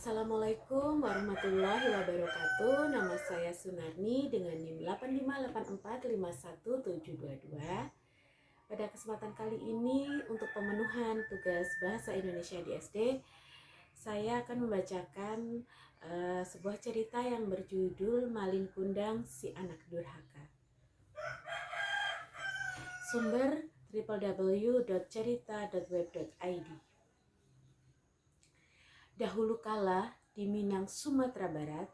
Assalamualaikum warahmatullahi wabarakatuh. Nama saya Sunarni dengan NIM 858451722. Pada kesempatan kali ini untuk pemenuhan tugas bahasa Indonesia di SD, saya akan membacakan sebuah cerita yang berjudul Malin Kundang Si Anak Durhaka. Sumber www.cerita.web.id. Dahulu kala di Minang, Sumatera Barat,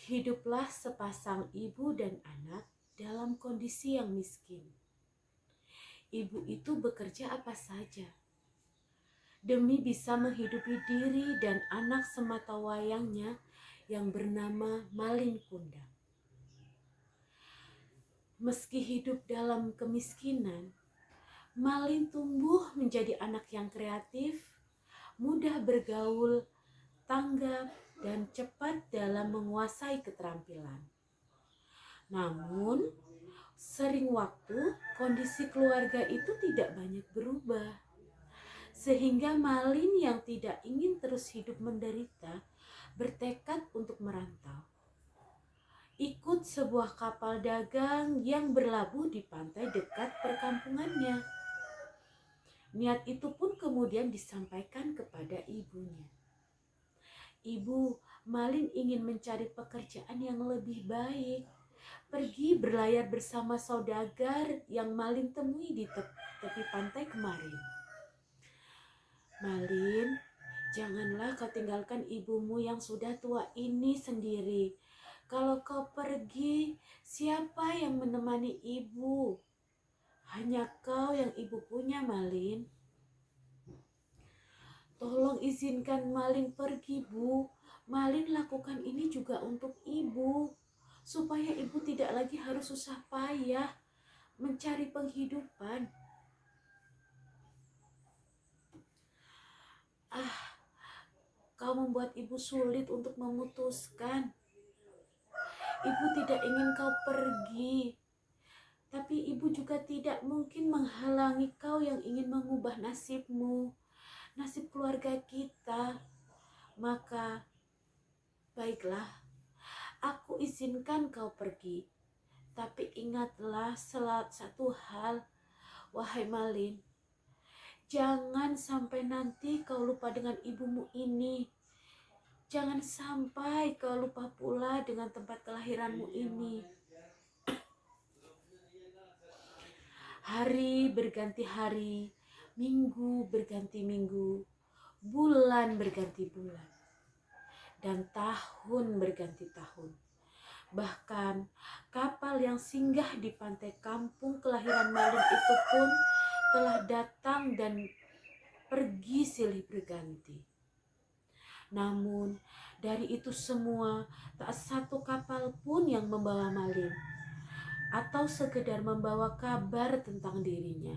hiduplah sepasang ibu dan anak dalam kondisi yang miskin. Ibu itu bekerja apa saja demi bisa menghidupi diri dan anak sematawayangnya yang bernama Malin Kundang. Meski hidup dalam kemiskinan, Malin tumbuh menjadi anak yang kreatif, mudah bergaul, tanggap, dan cepat dalam menguasai keterampilan. Namun, sering waktu kondisi keluarga itu tidak banyak berubah, sehingga Malin yang tidak ingin terus hidup menderita bertekad untuk merantau. Ikut sebuah kapal dagang yang berlabuh di pantai dekat perkampungannya. Niat itu pun kemudian disampaikan kepada ibunya. Ibu, Malin ingin mencari pekerjaan yang lebih baik. Pergi berlayar bersama saudagar yang Malin temui di tepi pantai kemarin. Malin, janganlah kau tinggalkan ibumu yang sudah tua ini sendiri. Kalau kau pergi, siapa yang menemani ibu? Hanya kau yang ibu punya, Malin. Tolong izinkan Malin pergi, Bu. Malin lakukan ini juga untuk ibu, supaya ibu tidak lagi harus susah payah mencari penghidupan. Kau membuat ibu sulit untuk memutuskan. Ibu tidak ingin kau pergi, tapi ibu juga tidak mungkin menghalangi kau yang ingin mengubah nasibmu, nasib keluarga kita. Maka, baiklah, aku izinkan kau pergi. Tapi ingatlah satu hal, wahai Malin. Jangan sampai nanti kau lupa dengan ibumu ini. Jangan sampai kau lupa pula dengan tempat kelahiranmu ini. Hari berganti hari, minggu berganti minggu, bulan berganti bulan, dan tahun berganti tahun. Bahkan kapal yang singgah di pantai kampung kelahiran Malin itu pun telah datang dan pergi silih berganti. Namun dari itu semua tak satu kapal pun yang membawa Malin atau sekedar membawa kabar tentang dirinya.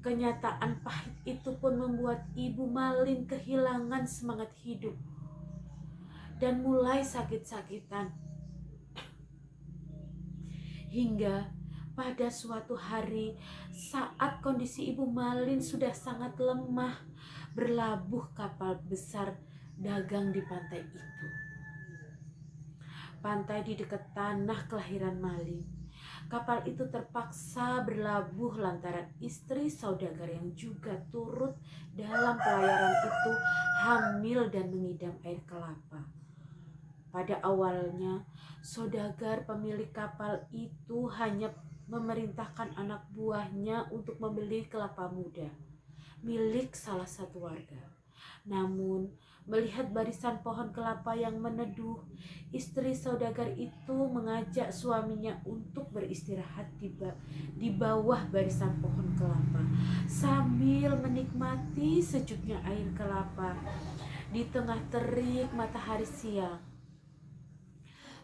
Kenyataan pahit itu pun membuat ibu Malin kehilangan semangat hidup dan mulai sakit-sakitan. Hingga pada suatu hari saat kondisi ibu Malin sudah sangat lemah, berlabuh kapal besar dagang di pantai itu. Pantai di dekat tanah kelahiran Malin. Kapal itu terpaksa berlabuh lantaran istri saudagar yang juga turut dalam pelayaran itu hamil dan mengidam air kelapa. Pada awalnya, saudagar pemilik kapal itu hanya memerintahkan anak buahnya untuk membeli kelapa muda milik salah satu warga. Namun, melihat barisan pohon kelapa yang meneduh, istri saudagar itu mengajak suaminya untuk beristirahat di bawah barisan pohon kelapa sambil menikmati sejuknya air kelapa di tengah terik matahari siang.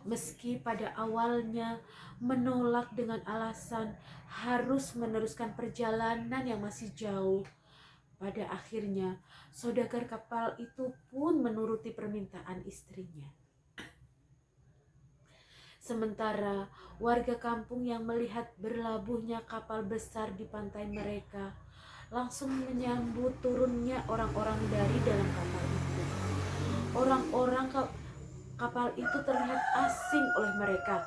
Meski pada awalnya menolak dengan alasan harus meneruskan perjalanan yang masih jauh, pada akhirnya saudagar kapal itu pun menuruti permintaan istrinya. Sementara warga kampung yang melihat berlabuhnya kapal besar di pantai mereka langsung menyambut turunnya orang-orang dari dalam kapal itu. kapal itu terlihat asing oleh mereka,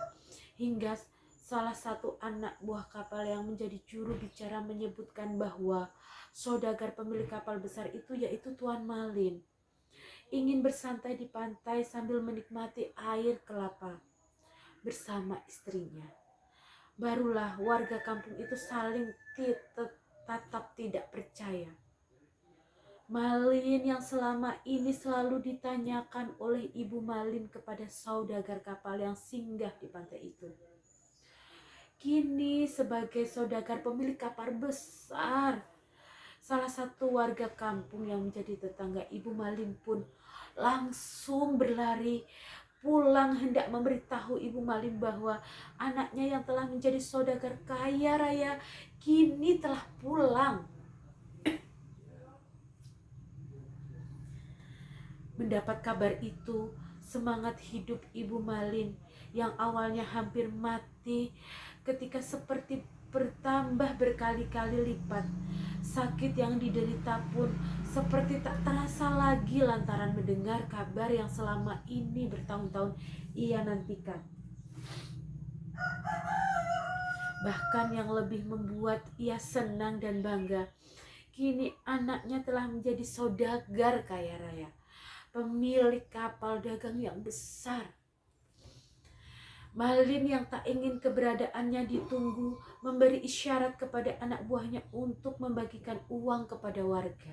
hingga salah satu anak buah kapal yang menjadi juru bicara menyebutkan bahwa saudagar pemilik kapal besar itu yaitu Tuan Malin ingin bersantai di pantai sambil menikmati air kelapa bersama istrinya. Barulah warga kampung itu saling tatap tidak percaya. Malin yang selama ini selalu ditanyakan oleh Ibu Malin kepada saudagar kapal yang singgah di pantai itu, kini sebagai saudagar pemilik kapal besar, salah satu warga kampung yang menjadi tetangga Ibu Malin pun langsung berlari pulang hendak memberitahu Ibu Malin bahwa anaknya yang telah menjadi saudagar kaya raya kini telah pulang. Mendapat kabar itu, semangat hidup Ibu Malin yang awalnya hampir mati ketika seperti bertambah berkali-kali lipat. Sakit yang diderita pun seperti tak terasa lagi lantaran mendengar kabar yang selama ini bertahun-tahun ia nantikan. Bahkan yang lebih membuat ia senang dan bangga, kini anaknya telah menjadi saudagar kaya raya, pemilik kapal dagang yang besar. Malin yang tak ingin keberadaannya ditunggu memberi isyarat kepada anak buahnya untuk membagikan uang kepada warga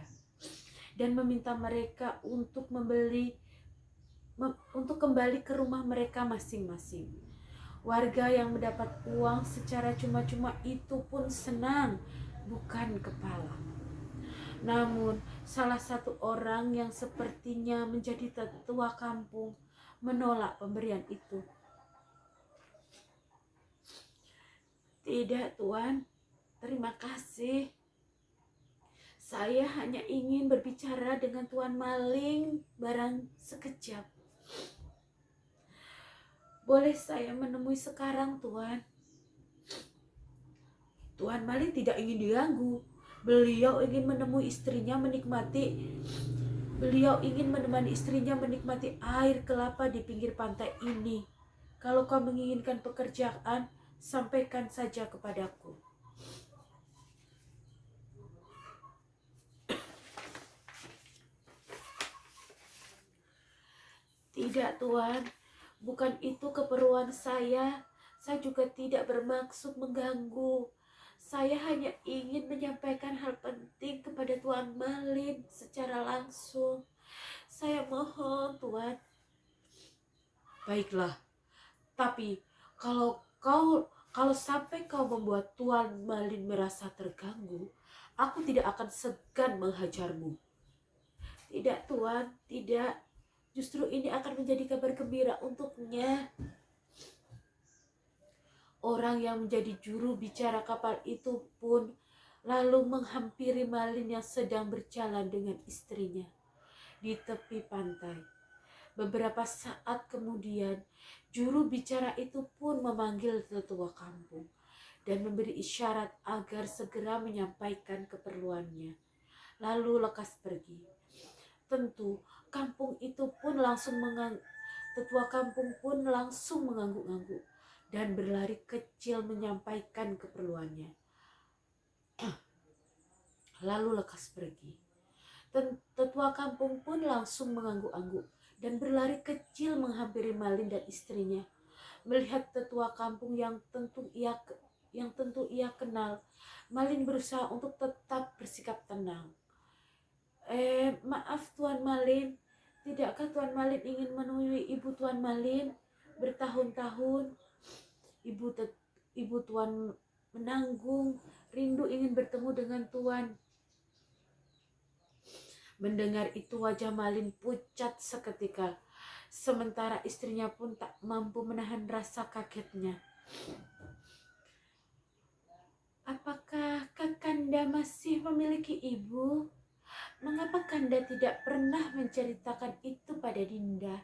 dan meminta mereka untuk kembali ke rumah mereka masing-masing. Warga yang mendapat uang secara cuma-cuma itu pun senang, bukan kepala. Namun salah satu orang yang sepertinya menjadi tetua kampung menolak pemberian itu. Tidak, Tuan, terima kasih. Saya hanya ingin berbicara dengan Tuan Malin barang sekejap. Boleh saya menemui sekarang, Tuan? Tuan Malin tidak ingin diganggu. Beliau ingin menemani istrinya menikmati air kelapa di pinggir pantai ini. Kalau kau menginginkan pekerjaan, sampaikan saja kepadaku. Tidak, Tuan. Bukan itu keperluan saya. Saya juga tidak bermaksud mengganggu. Saya hanya ingin menyampaikan hal penting kepada Tuan Malin secara langsung. Saya mohon, Tuan. Baiklah. Tapi kalau sampai kau membuat Tuan Malin merasa terganggu, aku tidak akan segan menghajarmu. Tidak, Tuan, tidak. Justru ini akan menjadi kabar gembira untuknya. Orang yang menjadi juru bicara kapal itu pun lalu menghampiri Malin yang sedang berjalan dengan istrinya di tepi pantai. Beberapa saat kemudian, juru bicara itu pun memanggil tetua kampung dan memberi isyarat agar segera menyampaikan keperluannya, lalu lekas pergi. Tentu, tetua kampung pun langsung mengangguk-angguk dan berlari kecil menyampaikan keperluannya, lalu lekas pergi. Tetua kampung pun langsung mengangguk-angguk dan berlari kecil menghampiri Malin dan istrinya. Melihat tetua kampung yang tentu ia kenal, Malin berusaha untuk tetap bersikap tenang. Maaf Tuan Malin, tidakkah Tuan Malin ingin menemui Ibu Tuan Malin? Bertahun-tahun Ibu Tuan menanggung, rindu ingin bertemu dengan Tuan. Mendengar itu wajah Malin pucat seketika, sementara istrinya pun tak mampu menahan rasa kagetnya. Apakah Kakanda masih memiliki ibu? Mengapa Kanda tidak pernah menceritakan itu pada Dinda?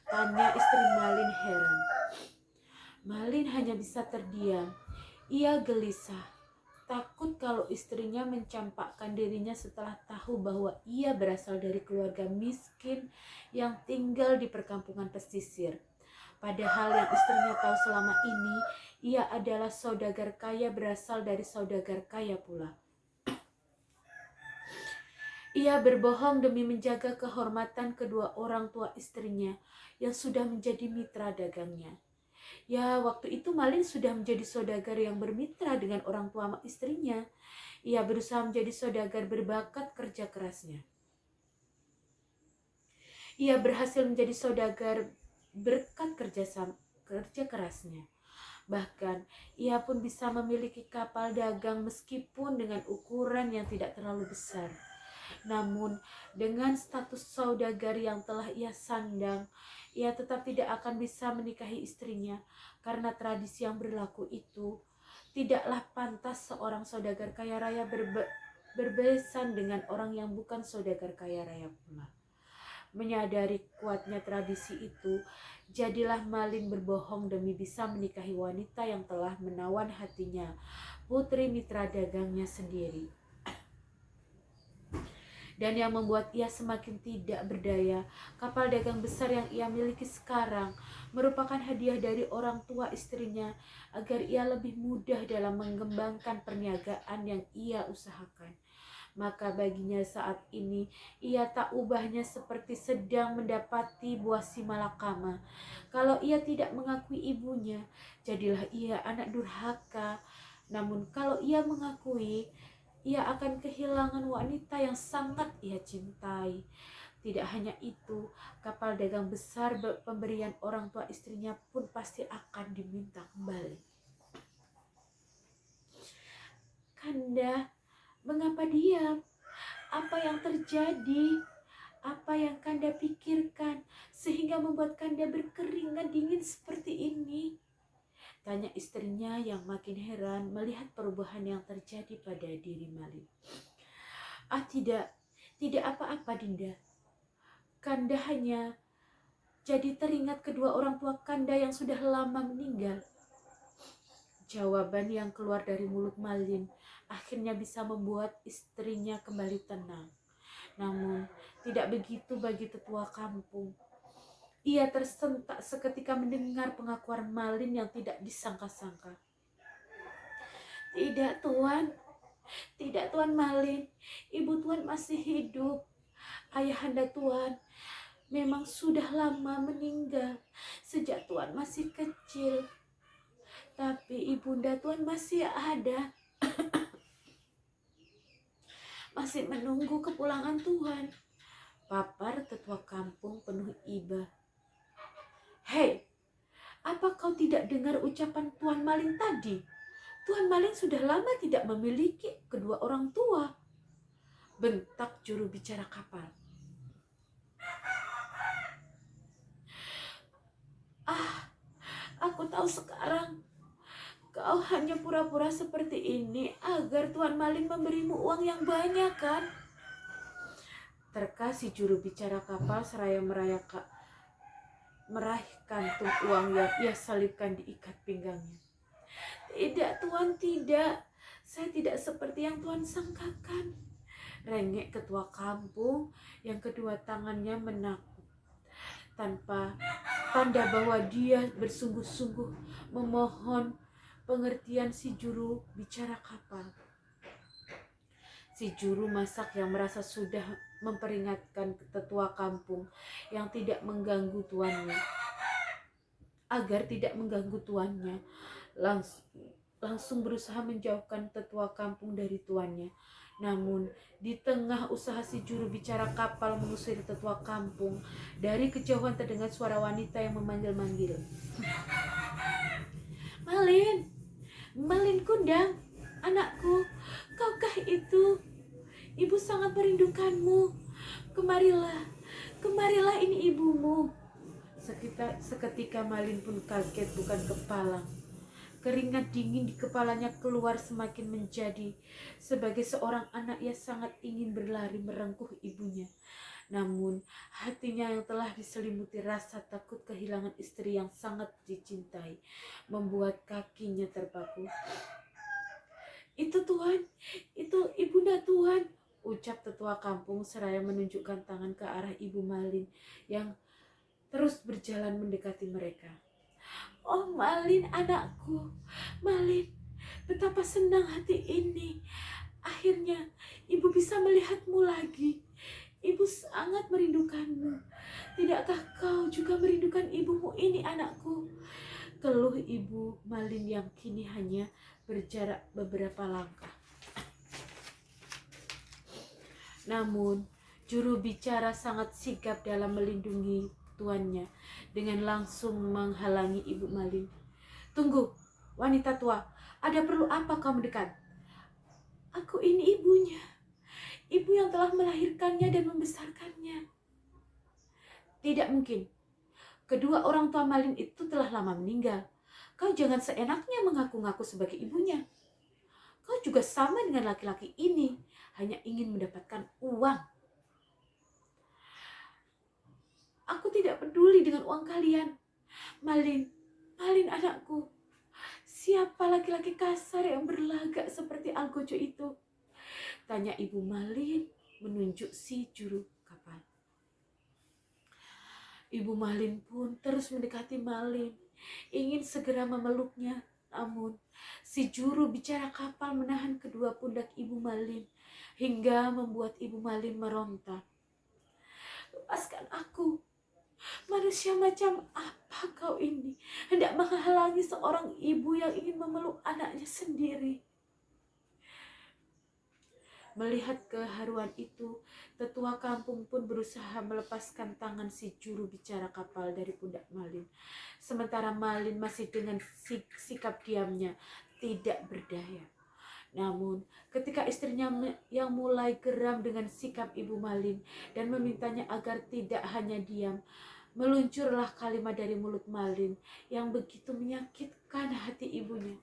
Tanya istri Malin heran. Malin hanya bisa terdiam. Ia gelisah. Takut kalau istrinya mencampakkan dirinya setelah tahu bahwa ia berasal dari keluarga miskin yang tinggal di perkampungan pesisir. Padahal yang istrinya tahu selama ini, ia adalah saudagar kaya berasal dari saudagar kaya pula. Ia berbohong demi menjaga kehormatan kedua orang tua istrinya yang sudah menjadi mitra dagangnya. Ya, waktu itu Malin sudah menjadi saudagar yang bermitra dengan orang tua istrinya. Ia berusaha menjadi saudagar berbakat kerja kerasnya. Ia berhasil menjadi saudagar berkat kerja kerasnya. Bahkan, ia pun bisa memiliki kapal dagang meskipun dengan ukuran yang tidak terlalu besar. Namun, dengan status saudagar yang telah ia sandang, ia tetap tidak akan bisa menikahi istrinya karena tradisi yang berlaku itu tidaklah pantas seorang saudagar kaya raya berbesan dengan orang yang bukan saudagar kaya raya pula. Menyadari kuatnya tradisi itu, jadilah Malin berbohong demi bisa menikahi wanita yang telah menawan hatinya, putri mitra dagangnya sendiri. Dan yang membuat ia semakin tidak berdaya, kapal dagang besar yang ia miliki sekarang merupakan hadiah dari orang tua istrinya agar ia lebih mudah dalam mengembangkan perniagaan yang ia usahakan. Maka baginya saat ini ia tak ubahnya seperti sedang mendapati buah si malakama. Kalau ia tidak mengakui ibunya, jadilah ia anak durhaka. Namun kalau ia mengakui, ia akan kehilangan wanita yang sangat ia cintai. Tidak hanya itu, kapal dagang besar pemberian orang tua istrinya pun pasti akan diminta kembali. Kanda, mengapa diam? Apa yang terjadi? Apa yang Kanda pikirkan sehingga membuat Kanda berkeringat dingin seperti ini? Tanya istrinya yang makin heran melihat perubahan yang terjadi pada diri Malin. Tidak apa-apa Dinda. Kanda hanya jadi teringat kedua orang tua Kanda yang sudah lama meninggal. Jawaban yang keluar dari mulut Malin akhirnya bisa membuat istrinya kembali tenang. Namun, tidak begitu bagi tetua kampung. Ia tersentak seketika mendengar pengakuan Malin yang tidak disangka-sangka. Tidak, Tuan. Tidak, Tuan Malin. Ibu Tuan masih hidup. Ayahanda Tuan memang sudah lama meninggal sejak Tuan masih kecil. Tapi ibunda Tuan masih ada. Masih menunggu kepulangan Tuhan. Papar tetua kampung penuh iba. Hei, apa kau tidak dengar ucapan Tuan Malin tadi? Tuan Malin sudah lama tidak memiliki kedua orang tua. Bentak juru bicara kapal. Aku tahu sekarang. Kau hanya pura-pura seperti ini agar Tuan Malin memberimu uang yang banyak, kan? Terka si juru bicara kapal seraya meraih kantung uang yang ia selipkan di ikat pinggangnya. Tidak, Tuan, tidak. Saya tidak seperti yang Tuan sangkakan. Rengek ketua kampung yang kedua tangannya menakut. Tanpa tanda bahwa dia bersungguh-sungguh memohon pengertian si juru bicara kapal. Si juru masak yang merasa sudah memperingatkan tetua kampung yang tidak mengganggu tuannya agar tidak mengganggu tuannya, langsung berusaha menjauhkan tetua kampung dari tuannya. Namun di tengah usaha si juru bicara kapal mengusir tetua kampung, dari kejauhan terdengar suara wanita yang memanggil-manggil. Malin, Malin Kundang, anakku, kaukah itu? Ibu sangat merindukanmu. Kemarilah ini ibumu. Seketika Malin pun kaget bukan kepalang. Keringat dingin di kepalanya keluar semakin menjadi. Sebagai seorang anak ia sangat ingin berlari merengkuh ibunya. Namun hatinya yang telah diselimuti rasa takut kehilangan istri yang sangat dicintai membuat kakinya terpaku. Itu Tuan, itu ibunda Tuan, ucap tetua kampung seraya menunjukkan tangan ke arah Ibu Malin yang terus berjalan mendekati mereka. Oh Malin anakku, Malin, betapa senang hati ini. Akhirnya ibu bisa melihatmu lagi. Ibu sangat merindukanmu. Tidakkah kau juga merindukan ibumu ini anakku? Keluh Ibu Malin yang kini hanya berjarak beberapa langkah. Namun juru bicara sangat sigap dalam melindungi tuannya dengan langsung menghalangi Ibu Malin. Tunggu, wanita tua, ada perlu apa kau mendekat? Aku ini ibunya, ibu yang telah melahirkannya dan membesarkannya. Tidak mungkin, kedua orang tua Malin itu telah lama meninggal. Kau jangan seenaknya mengaku-ngaku sebagai ibunya. Kau juga sama dengan laki-laki ini, hanya ingin mendapatkan uang. Aku tidak peduli dengan uang kalian. Malin, Malin anakku, siapa laki-laki kasar yang berlagak seperti Algojo itu? Tanya Ibu Malin menunjuk si juru kapal. Ibu Malin pun terus mendekati Malin, ingin segera memeluknya. Namun si juru bicara kapal menahan kedua pundak Ibu Malin hingga membuat Ibu Malin meronta. Lepaskan aku. Manusia macam apa kau ini? Hendak menghalangi seorang ibu yang ingin memeluk anaknya sendiri. Melihat keharuan itu, tetua kampung pun berusaha melepaskan tangan si juru bicara kapal dari pundak Malin. Sementara Malin masih dengan sikap diamnya, tidak berdaya. Namun, ketika istrinya yang mulai geram dengan sikap Ibu Malin dan memintanya agar tidak hanya diam, meluncurlah kalimat dari mulut Malin yang begitu menyakitkan hati ibunya.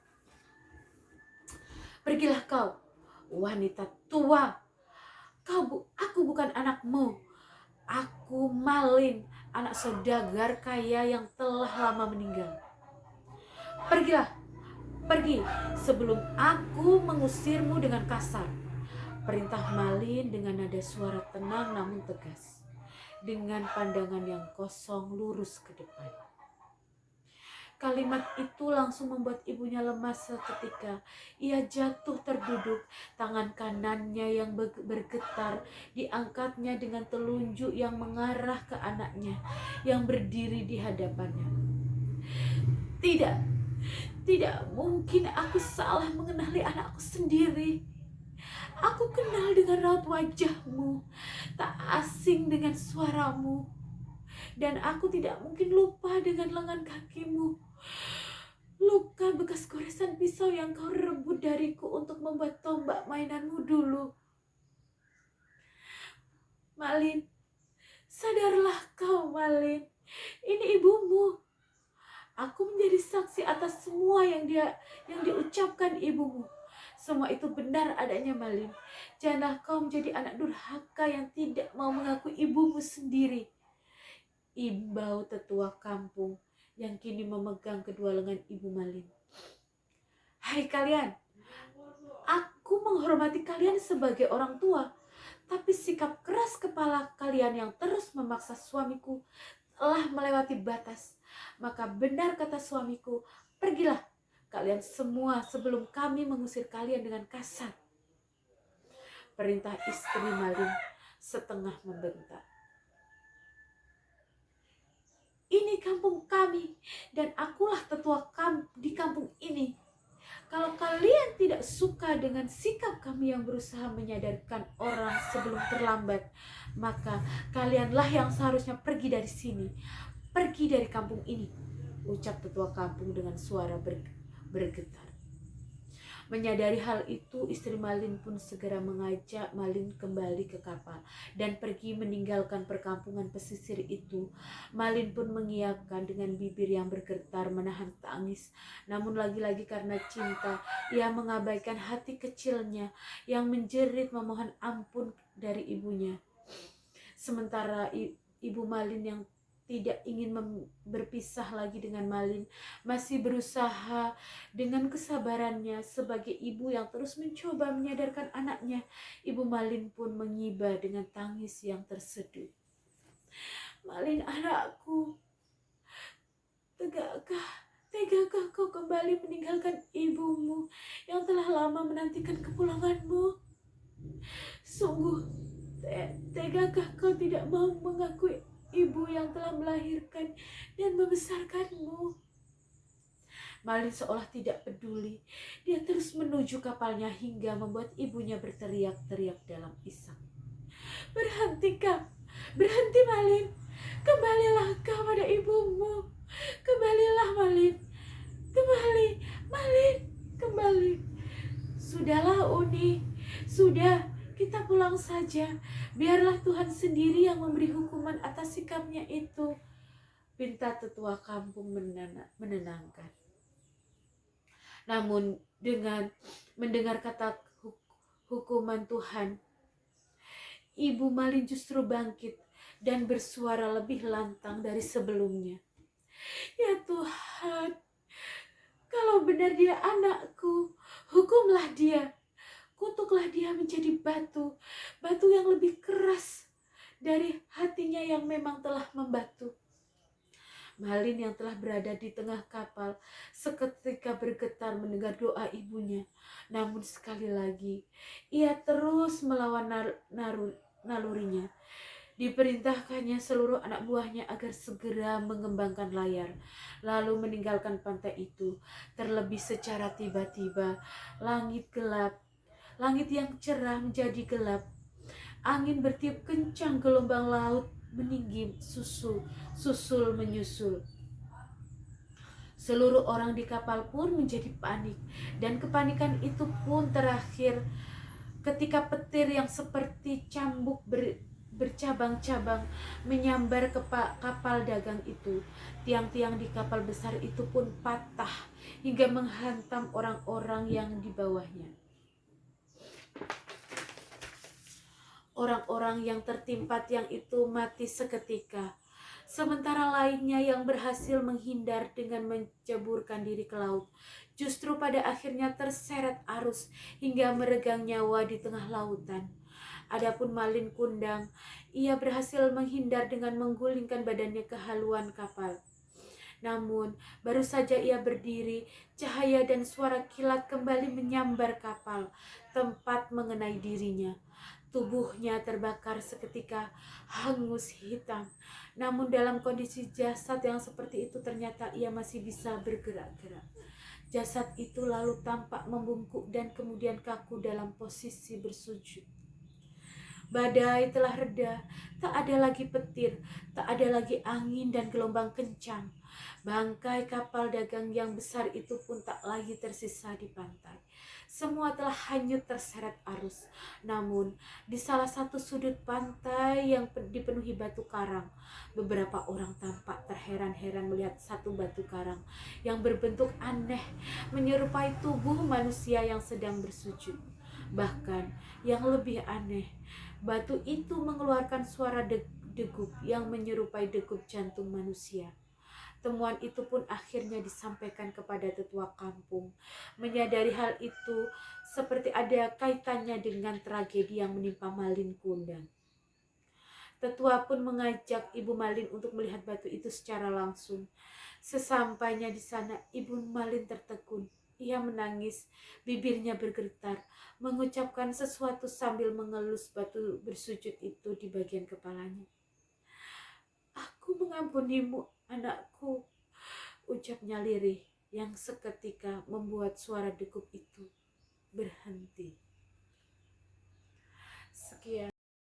Pergilah kau, wanita tua. Aku bukan anakmu. Aku Malin, anak saudagar kaya yang telah lama meninggal. Pergilah, pergi sebelum aku mengusirmu dengan kasar. Perintah Malin dengan nada suara tenang namun tegas, dengan pandangan yang kosong lurus ke depan. Kalimat itu langsung membuat ibunya lemas seketika. Ia jatuh terduduk, tangan kanannya yang bergetar diangkatnya dengan telunjuk yang mengarah ke anaknya yang berdiri di hadapannya. Tidak, tidak mungkin aku salah mengenali anakku sendiri. Aku kenal dengan raut wajahmu, tak asing dengan suaramu. Dan aku tidak mungkin lupa dengan lengan kakimu. Luka bekas goresan pisau yang kau rebut dariku untuk membuat tombak mainanmu dulu. Malin, sadarlah kau Malin, ini ibumu. Aku menjadi saksi atas semua yang diucapkan ibumu. Semua itu benar adanya Malin. Janganlah kau menjadi anak durhaka yang tidak mau mengakui ibumu sendiri. Imbau tetua kampung yang kini memegang kedua lengan Ibu Malin. Hai kalian, aku menghormati kalian sebagai orang tua, tapi sikap keras kepala kalian yang terus memaksa suamiku telah melewati batas. Maka benar kata suamiku, pergilah kalian semua sebelum kami mengusir kalian dengan kasar. Perintah istri Malin setengah membentak. Ini kampung kami dan akulah tetua di kampung ini. Kalau kalian tidak suka dengan sikap kami yang berusaha menyadarkan orang sebelum terlambat, maka kalianlah yang seharusnya pergi dari sini. Pergi dari kampung ini, ucap tetua kampung dengan suara bergetar. Menyadari hal itu, istri Malin pun segera mengajak Malin kembali ke kapal dan pergi meninggalkan perkampungan pesisir itu. Malin pun mengiyakan dengan bibir yang bergetar menahan tangis. Namun lagi-lagi karena cinta, ia mengabaikan hati kecilnya yang menjerit memohon ampun dari ibunya. Sementara Ibu Malin yang tidak ingin berpisah lagi dengan Malin, masih berusaha dengan kesabarannya sebagai ibu yang terus mencoba menyadarkan anaknya. Ibu Malin pun mengiba dengan tangis yang terseduh. Malin, anakku, tegakah kau kembali meninggalkan ibumu yang telah lama menantikan kepulanganmu? Sungguh, tegakah kau tidak mau mengakui ibu yang telah melahirkan dan membesarkanmu? Malin seolah tidak peduli. Dia terus menuju kapalnya hingga membuat ibunya berteriak-teriak dalam isak. Berhentikah? Berhenti, Malin. Kembalilah kau pada ibumu. Kembalilah, Malin. Kembali, Malin. Kembali. Sudahlah, Uni. Sudah, kita pulang saja. Biarlah Tuhan sendiri yang memberi hukuman atas sikapnya itu. Pinta tetua kampung menenangkan. Namun dengan mendengar kata hukuman Tuhan, Ibu Malin justru bangkit dan bersuara lebih lantang dari sebelumnya. Ya Tuhan, kalau benar dia anakku, hukumlah dia. Kutuklah dia menjadi batu, batu yang lebih keras dari hatinya yang memang telah membatu. Malin yang telah berada di tengah kapal seketika bergetar mendengar doa ibunya. Namun sekali lagi, ia terus melawan nalurinya. Diperintahkannya seluruh anak buahnya agar segera mengembangkan layar, lalu meninggalkan pantai itu. Terlebih secara tiba-tiba, langit gelap, langit yang cerah menjadi gelap. Angin bertiup kencang, gelombang laut meninggi susul menyusul. Seluruh orang di kapal pun menjadi panik, dan kepanikan itu pun terakhir ketika petir yang seperti cambuk bercabang-cabang menyambar ke kapal dagang itu. Tiang-tiang di kapal besar itu pun patah hingga menghantam orang-orang yang di bawahnya. Orang-orang yang tertimpa tiang itu mati seketika, sementara lainnya yang berhasil menghindar dengan menceburkan diri ke laut, justru pada akhirnya terseret arus hingga meregang nyawa di tengah lautan. Adapun Malin Kundang, ia berhasil menghindar dengan menggulingkan badannya ke haluan kapal. Namun, baru saja ia berdiri, cahaya dan suara kilat kembali menyambar kapal, tempat mengenai dirinya. Tubuhnya terbakar seketika, hangus hitam. Namun dalam kondisi jasad yang seperti itu ternyata ia masih bisa bergerak-gerak. Jasad itu lalu tampak membungkuk dan kemudian kaku dalam posisi bersujud. Badai telah reda, tak ada lagi petir, tak ada lagi angin dan gelombang kencang. Bangkai kapal dagang yang besar itu pun tak lagi tersisa di pantai. Semua telah hanyut terseret arus. Namun, di salah satu sudut pantai yang dipenuhi batu karang, beberapa orang tampak terheran-heran melihat satu batu karang yang berbentuk aneh, menyerupai tubuh manusia yang sedang bersujud. Bahkan, yang lebih aneh, batu itu mengeluarkan suara degup yang menyerupai degup jantung manusia. Temuan itu pun akhirnya disampaikan kepada tetua kampung. Menyadari hal itu seperti ada kaitannya dengan tragedi yang menimpa Malin Kundang. Tetua pun mengajak Ibu Malin untuk melihat batu itu secara langsung. Sesampainya di sana, Ibu Malin tertegun. Ia menangis, bibirnya bergetar, mengucapkan sesuatu sambil mengelus batu bersujud itu di bagian kepalanya. Aku mengampunimu, anakku, ucapnya lirih yang seketika membuat suara degup itu berhenti.